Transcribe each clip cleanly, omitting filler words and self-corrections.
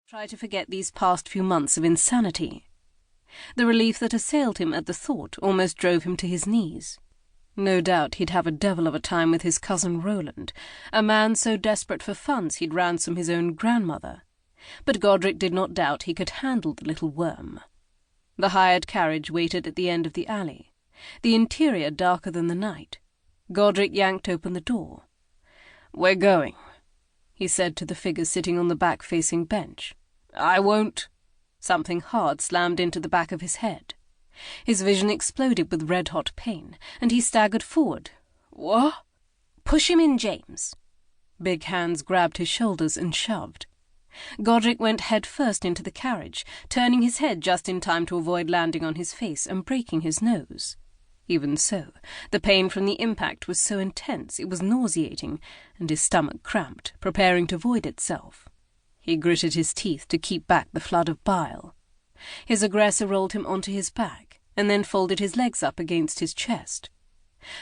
Try to forget these past few months of insanity. The relief that assailed him at the thought almost drove him to his knees. No doubt he'd have a devil of a time with his cousin Roland, a man so desperate for funds he'd ransom his own grandmother. But Godric did not doubt he could handle the little worm. The hired carriage waited at the end of the alley, the interior darker than the night. Godric yanked open the door. "We're going," he said to the figure sitting on the back-facing bench. "I won't—" Something hard slammed into the back of his head. His vision exploded with red-hot pain, and he staggered forward. "What?" "Push him in, James." Big hands grabbed his shoulders and shoved. Godric went head-first into the carriage, turning his head just in time to avoid landing on his face and breaking his nose. Even so, the pain from the impact was so intense it was nauseating, and his stomach cramped, preparing to void itself. He gritted his teeth to keep back the flood of bile. His aggressor rolled him onto his back, and then folded his legs up against his chest.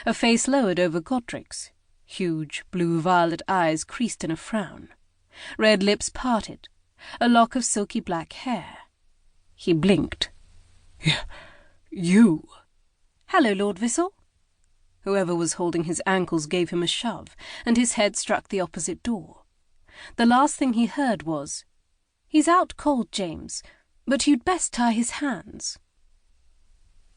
A face lowered over Godric's. Huge, blue-violet eyes creased in a frown. Red lips parted. A lock of silky black hair. He blinked. "You—" "Hello, Lord Vissel." Whoever was holding his ankles gave him a shove, and his head struck the opposite door. The last thing he heard was, "He's out cold, James, but you'd best tie his hands."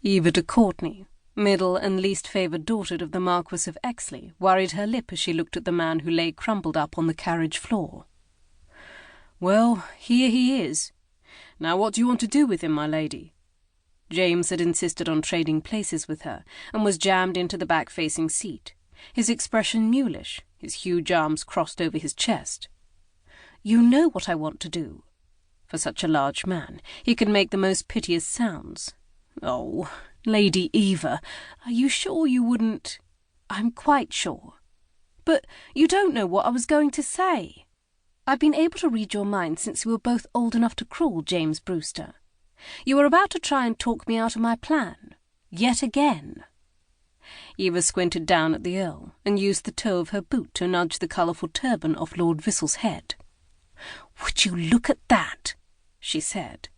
Eva de Courtney, middle and least favoured daughter of the Marquis of Exley, worried her lip as she looked at the man who lay crumpled up on the carriage floor. "Well, here he is. Now what do you want to do with him, my lady?" James had insisted on trading places with her, and was jammed into the back-facing seat, his expression mulish, his huge arms crossed over his chest. "You know what I want to do." For such a large man, he could make the most piteous sounds. "Oh, Lady Eva, are you sure you wouldn't—" "I'm quite sure. But you don't know what I was going to say. I've been able to read your mind since we were both old enough to crawl, James Brewster. You were about to try and talk me out of my plan. Yet again." Eva squinted down at the Earl, and used the toe of her boot to nudge the colourful turban off Lord Vissel's head. "Would you look at that?" she said.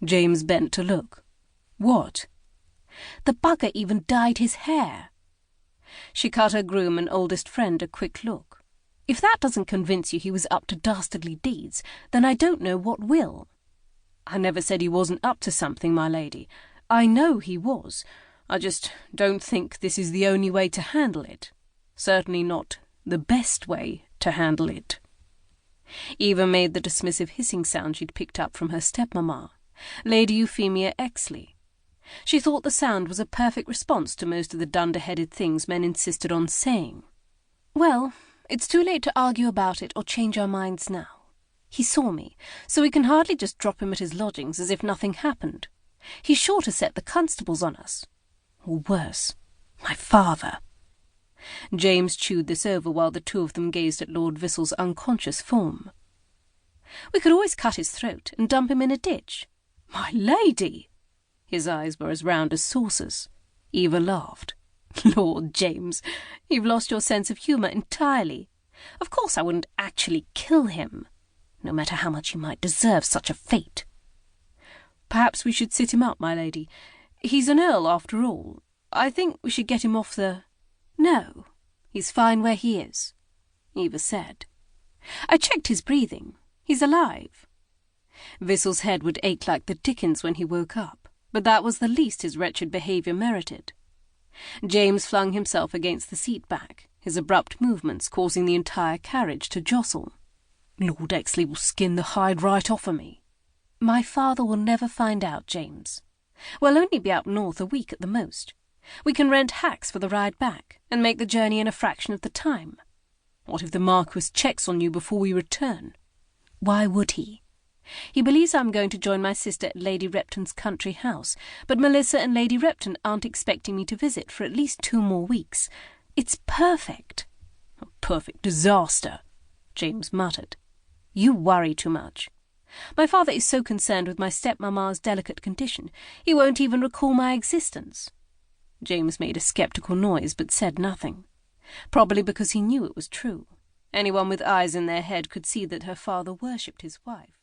James bent to look. "What?" "The bugger even dyed his hair." She cut her groom and oldest friend a quick look. "If that doesn't convince you he was up to dastardly deeds, then I don't know what will." "I never said he wasn't up to something, my lady. I know he was. I just don't think this is the only way to handle it. Certainly not the best way to handle it." Eva made the dismissive hissing sound she'd picked up from her stepmamma, Lady Euphemia Exley. She thought the sound was a perfect response to most of the dunderheaded things men insisted on saying. "Well, it's too late to argue about it or change our minds now. He saw me, so we can hardly just drop him at his lodgings as if nothing happened. He's sure to set the constables on us. Or worse, my father." James chewed this over while the two of them gazed at Lord Vissel's unconscious form. "We could always cut his throat and dump him in a ditch." "My lady!" His eyes were as round as saucers. Eva laughed. "Lord James, you've lost your sense of humour entirely. Of course I wouldn't actually kill him, no matter how much he might deserve such a fate." "Perhaps we should sit him up, my lady. He's an earl, after all. I think we should get him off the—" "No, he's fine where he is," Eva said. "I checked his breathing. He's alive." Vissel's head would ache like the dickens when he woke up, but that was the least his wretched behaviour merited. James flung himself against the seat back, his abrupt movements causing the entire carriage to jostle. "Lord Exley will skin the hide right off of me." "My father will never find out, James. We'll only be up north a week at the most. We can rent hacks for the ride back, and make the journey in a fraction of the time." "What if the Marquis checks on you before we return?" "Why would he? He believes I'm going to join my sister at Lady Repton's country house, but Melissa and Lady Repton aren't expecting me to visit for at least 2 more weeks. It's perfect." "A perfect disaster," James muttered. "You worry too much. My father is so concerned with my stepmamma's delicate condition, he won't even recall my existence." James made a sceptical noise but said nothing, probably because he knew it was true. Anyone with eyes in their head could see that her father worshipped his wife.